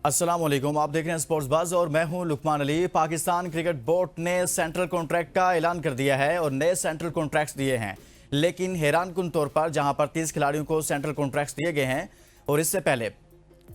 अस्सलाम वालेकुम, आप देख रहे हैं स्पोर्ट्स बज़ और मैं हूं लुकमान अली। पाकिस्तान क्रिकेट बोर्ड ने सेंट्रल कॉन्ट्रैक्ट का ऐलान कर दिया है और नए सेंट्रल कॉन्ट्रैक्ट्स दिए हैं, लेकिन हैरानकुन तौर पर जहां पर 30 खिलाड़ियों को सेंट्रल कॉन्ट्रैक्ट्स दिए गए हैं और इससे पहले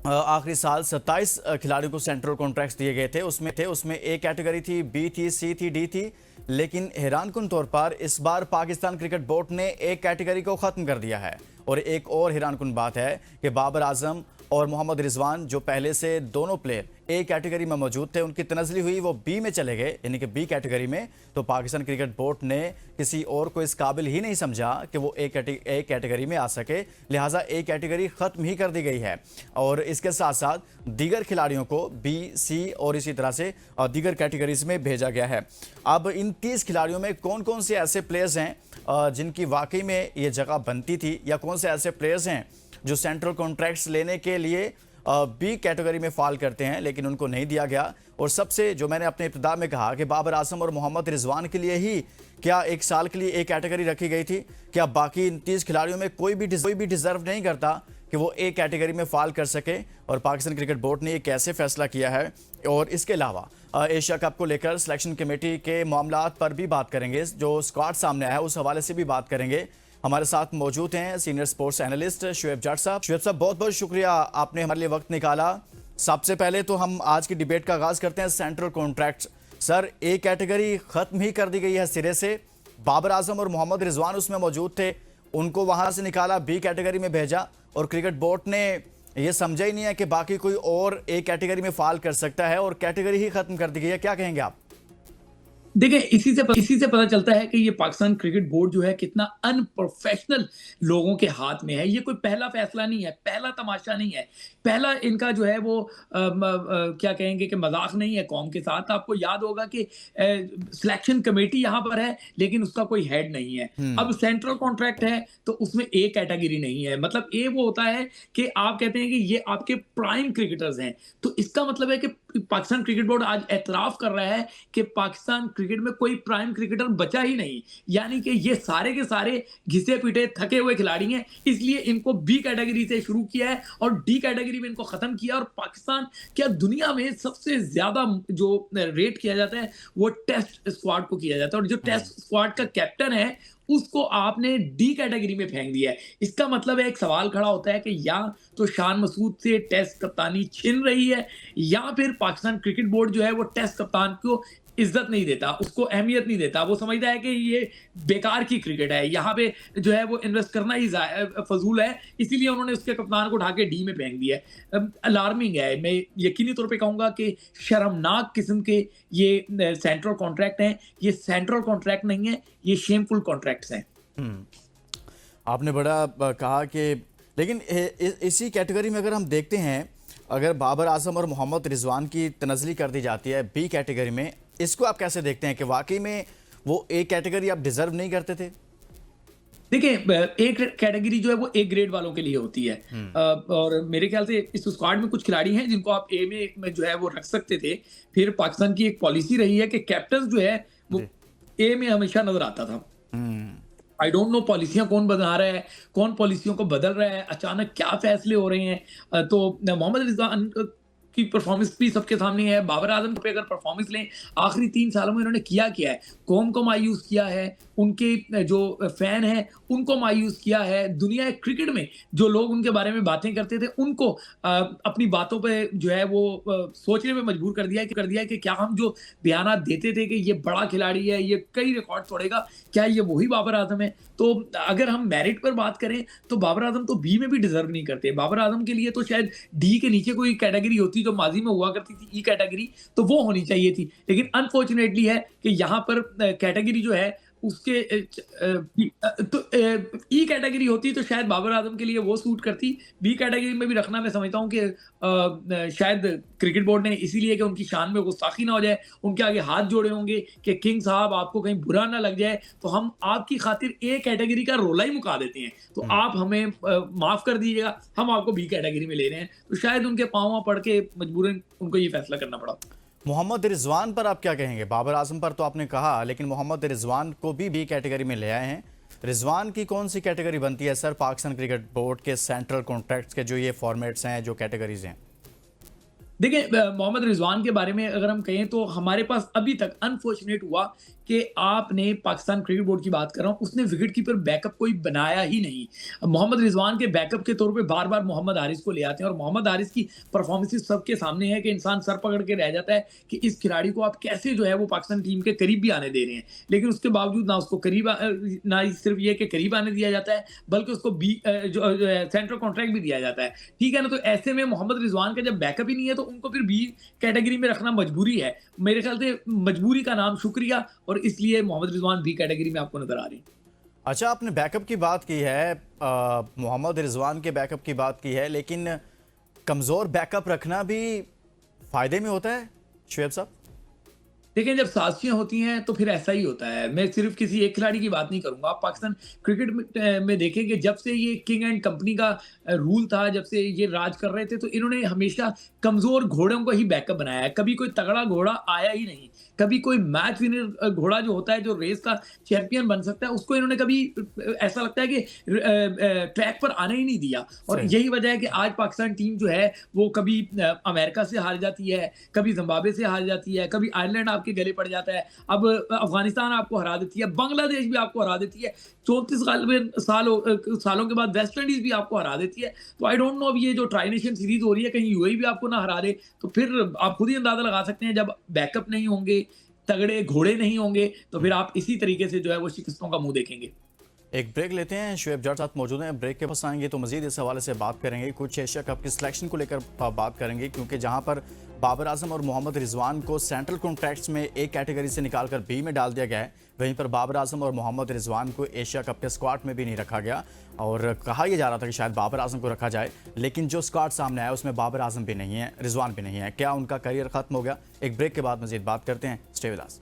आखिरी साल 27 खिलाड़ियों को सेंट्रल कॉन्ट्रैक्ट्स दिए गए थे। उसमें ए कैटेगरी थी, बी थी, सी थी, डी थी, लेकिन हैरानकुन तौर पर इस बार पाकिस्तान क्रिकेट बोर्ड ने ए कैटेगरी को ख़त्म कर दिया है। और एक और हैरानकुन बात है कि बाबर आजम और मोहम्मद रिजवान जो पहले से दोनों प्लेयर ए कैटेगरी में मौजूद थे, उनकी तनज़ली हुई, वो बी में चले गए, यानी कि बी कैटेगरी में। तो पाकिस्तान क्रिकेट बोर्ड ने किसी और को इस काबिल ही नहीं समझा कि वो ए कैटेगरी में आ सके, लिहाजा ए कैटेगरी ख़त्म ही कर दी गई है। और इसके साथ साथ दीगर खिलाड़ियों को बी, सी और इसी तरह से दीगर कैटेगरीज में भेजा गया है। अब इन 30 खिलाड़ियों में कौन कौन से ऐसे प्लेयर्स हैं जिनकी वाकई में ये जगह बनती थी, या कौन से ऐसे प्लेयर्स हैं जो सेंट्रल कॉन्ट्रैक्ट्स लेने के लिए बी कैटेगरी में फाल करते हैं लेकिन उनको नहीं दिया गया। और सबसे जो मैंने अपने इब्तिदा में कहा कि बाबर आजम और मोहम्मद रिजवान के लिए ही क्या एक साल के लिए ए कैटेगरी रखी गई थी? क्या बाकी 30 खिलाड़ियों में कोई भी डिजर्व नहीं करता कि वो ए कैटेगरी में फाल कर सके? और पाकिस्तान क्रिकेट बोर्ड ने ये कैसे फैसला किया है? और इसके अलावा एशिया कप को लेकर सिलेक्शन कमेटी के मामलात पर भी बात करेंगे, जो स्क्वाड सामने आया है उस हवाले से भी बात करेंगे। हमारे साथ मौजूद हैं सीनियर स्पोर्ट्स एनालिस्ट शुएब जट साहब। शुएब साहब, बहुत बहुत शुक्रिया, आपने हमारे लिए वक्त निकाला। सबसे पहले तो हम आज की डिबेट का आगाज करते हैं central contract. Sir, A category खत्म ही कर दी गई है सिरे से। बाबर आजम और मोहम्मद रिजवान उसमें मौजूद थे, उनको वहां से निकाला, बी कैटेगरी में भेजा, और क्रिकेट बोर्ड ने यह समझा ही नहीं है कि बाकी कोई और ए कैटेगरी में फाल कर सकता है और कैटेगरी ही खत्म कर दी गई है। क्या कहेंगे आप? देखिए, इसी से पता चलता है कि ये पाकिस्तान क्रिकेट बोर्ड जो है कितना अनप्रोफेशनल लोगों के हाथ में है। ये कोई पहला फैसला नहीं है, पहला तमाशा नहीं है, पहला इनका जो है वो क्या कहेंगे कि मजाक नहीं है कौम के साथ। आपको याद होगा कि सिलेक्शन कमेटी यहाँ पर है लेकिन उसका कोई हेड नहीं है। अब सेंट्रल कॉन्ट्रैक्ट है तो उसमें ए कैटेगरी नहीं है। मतलब ए वो होता है कि आप कहते हैं कि ये आपके प्राइम क्रिकेटर्स हैं, तो इसका मतलब है कि पाकिस्तान क्रिकेट बोर्ड आज एतराफ कर रहा है कि पाकिस्तान क्रिकेट में कोई प्राइम क्रिकेटर बचा ही नहीं, यानी कि ये सारे के सारे घिसे पीटे थके हुए खिलाड़ी हैं। इसलिए इनको बी कैटेगरी से शुरू किया है और डी कैटेगरी में इनको खत्म किया। और पाकिस्तान क्या दुनिया में सबसे ज्यादा जो रेट किया जाता है वो टेस्ट स्क्वाड को किया जाता है, और जो टेस्ट स्क्वाड का कैप्टन है उसको आपने डी कैटेगरी में फेंक दिया है। इसका मतलब है, एक सवाल खड़ा होता है कि या तो शान मसूद से टेस्ट कप्तानी छिन रही है, या फिर पाकिस्तान क्रिकेट बोर्ड जो है वो टेस्ट कप्तान को इज्जत नहीं देता, उसको अहमियत नहीं देता। वो समझता है कि ये बेकार की क्रिकेट है, यहाँ पे जो है वो इन्वेस्ट करना ही फजूल है, इसीलिए उन्होंने उसके कप्तान को उठा के डी में फेंक दिया है। अलार्मिंग है, मैं यकीनी तौर पे कहूंगा कि शर्मनाक किस्म के ये सेंट्रल कॉन्ट्रैक्ट हैं। ये सेंट्रल कॉन्ट्रैक्ट नहीं है, ये शेमफुल कॉन्ट्रैक्ट्स हैं। आपने बड़ा कहा कि, लेकिन इसी कैटेगरी में अगर हम देखते हैं, अगर बाबर आजम और मोहम्मद रिजवान की तनज़ली कर दी जाती है बी कैटेगरी में, इसको आप कैसे देखते हैं कि वाकई में वो ए कैटेगरी आप डिजर्व नहीं करते थे? देखिए, एक कैटेगरी जो है वो ए ग्रेड वालों के लिए होती है, और मेरे ख्याल से इस स्क्वाड में कुछ खिलाड़ी हैं जिनको आप ए में जो है वो रख सकते थे। फिर पाकिस्तान की एक पॉलिसी रही है कि कैप्टन जो है वो ए में हमेशा नजर आता था। आई डोंट नो पॉलिसियां कौन बना रहा है, कौन पॉलिसियों को बदल रहा है, अचानक क्या फैसले हो रहे हैं। तो मोहम्मद रिजवान की परफॉर्मेंस भी सबके सामने है। बाबर आजम पे अगर परफॉर्मेंस लें, आखिरी 3 सालों में उन्होंने किया क्या है? कौम को मायूस किया है, उनके जो फैन हैं उनको मायूस किया है, दुनिया क्रिकेट में जो लोग उनके बारे में बातें करते थे उनको अपनी बातों पे जो है वो सोचने में मजबूर कर दिया कि क्या हम जो बयान देते थे कि ये बड़ा खिलाड़ी है, ये कई रिकॉर्ड तोड़ेगा, क्या ये वही बाबर आजम है? तो अगर हम मेरिट पर बात करें तो बाबर आजम तो बी में भी डिजर्व नहीं करते। बाबर आजम के लिए तो शायद डी के नीचे कोई कैटेगरी होती जो माजी में हुआ करती थी, ई कैटेगरी, तो वो होनी चाहिए थी। लेकिन अनफॉर्चुनेटली है कि यहाँ पर कैटेगरी जो है उसके तो ई कैटेगरी होती तो शायद बाबर आजम के लिए वो सूट करती। बी कैटेगरी में भी रखना मैं समझता हूँ कि शायद क्रिकेट बोर्ड ने इसीलिए कि उनकी शान में गुस्ताखी ना हो जाए, उनके आगे हाथ जोड़े होंगे कि किंग साहब आपको कहीं बुरा ना लग जाए तो हम आपकी खातिर ए कैटेगरी का रोला ही मुका देते हैं, तो आप हमें माफ कर दीजिएगा, हम आपको बी कैटेगरी में ले रहे हैं। तो शायद उनके पाँव पड़ के मजबूरन उनको ये फैसला करना पड़ा। मोहम्मद रिजवान पर आप क्या कहेंगे? बाबर आजम पर तो आपने कहा, लेकिन मोहम्मद रिजवान को भी बी कैटेगरी में ले आए हैं। रिजवान की कौन सी कैटेगरी बनती है सर पाकिस्तान क्रिकेट बोर्ड के सेंट्रल कॉन्ट्रैक्ट्स के जो ये फॉर्मेट्स हैं, जो कैटेगरीज हैं? देखिए मोहम्मद रिजवान के बारे में अगर हम कहें तो हमारे पास अभी तक अनफॉर्चुनेट हुआ कि आपने पाकिस्तान क्रिकेट बोर्ड की बात कर रहा हूं, उसने विकेट कीपर बैकअप कोई बनाया ही नहीं। मोहम्मद रिजवान के बैकअप के तौर पे बार बार मोहम्मद हारिस को ले आते हैं और मोहम्मद हारिस की परफॉर्मेंसेस सबके सामने है कि इंसान सर पकड़ के रह जाता है कि इस खिलाड़ी को आप कैसे जो है वो पाकिस्तान टीम के करीब भी आने दे रहे हैं। लेकिन उसके बावजूद ना उसको ना ही सिर्फ ये कि करीब आने दिया जाता है, बल्कि उसको जो सेंट्रल कॉन्ट्रैक्ट भी दिया जाता है। ठीक है ना, तो ऐसे में मोहम्मद रिजवान का जब बैकअप ही नहीं है तो उनको फिर बी कैटेगरी में रखना मजबूरी है। मेरे ख्याल से मजबूरी का नाम शुक्रिया, और इसलिए मोहम्मद रिजवान बी कैटेगरी में आपको नजर आ रहे हैं। अच्छा, आपने बैकअप की बात की है, मोहम्मद रिजवान के बैकअप की बात की है, लेकिन कमज़ोर बैकअप रखना भी फ़ायदे में होता है शुएब साहब? देखिए, जब साजिशें होती हैं तो फिर ऐसा ही होता है। मैं सिर्फ किसी एक खिलाड़ी की बात नहीं करूंगा। आप पाकिस्तान क्रिकेट में देखें कि जब से ये किंग एंड कंपनी का रूल था, जब से ये राज कर रहे थे, तो इन्होंने हमेशा कमजोर घोड़ों को ही बैकअप बनाया है। कभी कोई तगड़ा घोड़ा आया ही नहीं। कभी कोई मैच विनर घोड़ा जो होता है, जो रेस का चैंपियन बन सकता है, उसको इन्होंने कभी ऐसा लगता है कि ट्रैक पर आने ही नहीं दिया। और सही। यही वजह है कि आज पाकिस्तान टीम जो है वो कभी अमेरिका से हार जाती है, कभी जिम्बाब्वे से हार जाती है, कभी आयरलैंड आपके गले पड़ जाता है, अब अफगानिस्तान आपको हरा देती है, बांग्लादेश भी आपको हरा देती है, 34 सालों के बाद वेस्ट इंडीज भी आपको हरा देती है। तो आई डोंट नो, अब ये जो ट्राई नेशन सीरीज हो रही है, कहीं यूएई भी आपको ना हरा दे, तो फिर आप खुद ही अंदाजा लगा सकते हैं, जब बैकअप नहीं होंगे, तगड़े घोड़े नहीं होंगे, तो फिर आप इसी तरीके से जो है वो शिकस्तों का मुंह देखेंगे। एक ब्रेक लेते हैं, शुएब जट साथ मौजूद हैं। ब्रेक के पास आएंगे तो मजीद इस हवाले से बात करेंगे, कुछ एशिया कप की सिलेक्शन को लेकर बात करेंगे, क्योंकि जहां पर बाबर आजम और मोहम्मद रिजवान को सेंट्रल कॉन्ट्रैक्ट्स में ए कैटेगरी से निकालकर बी में डाल दिया गया है, वहीं पर बाबर आजम और मोहम्मद रिजवान को एशिया कप के स्क्वाड में भी नहीं रखा गया। और कहा यह जा रहा था कि शायद बाबर आजम को रखा जाए, लेकिन जो स्क्वाड सामने आया उसमें बाबर आजम भी नहीं है, रिजवान भी नहीं है। क्या उनका करियर खत्म हो गया? एक ब्रेक के बाद मजीद बात करते हैं। Stay with us.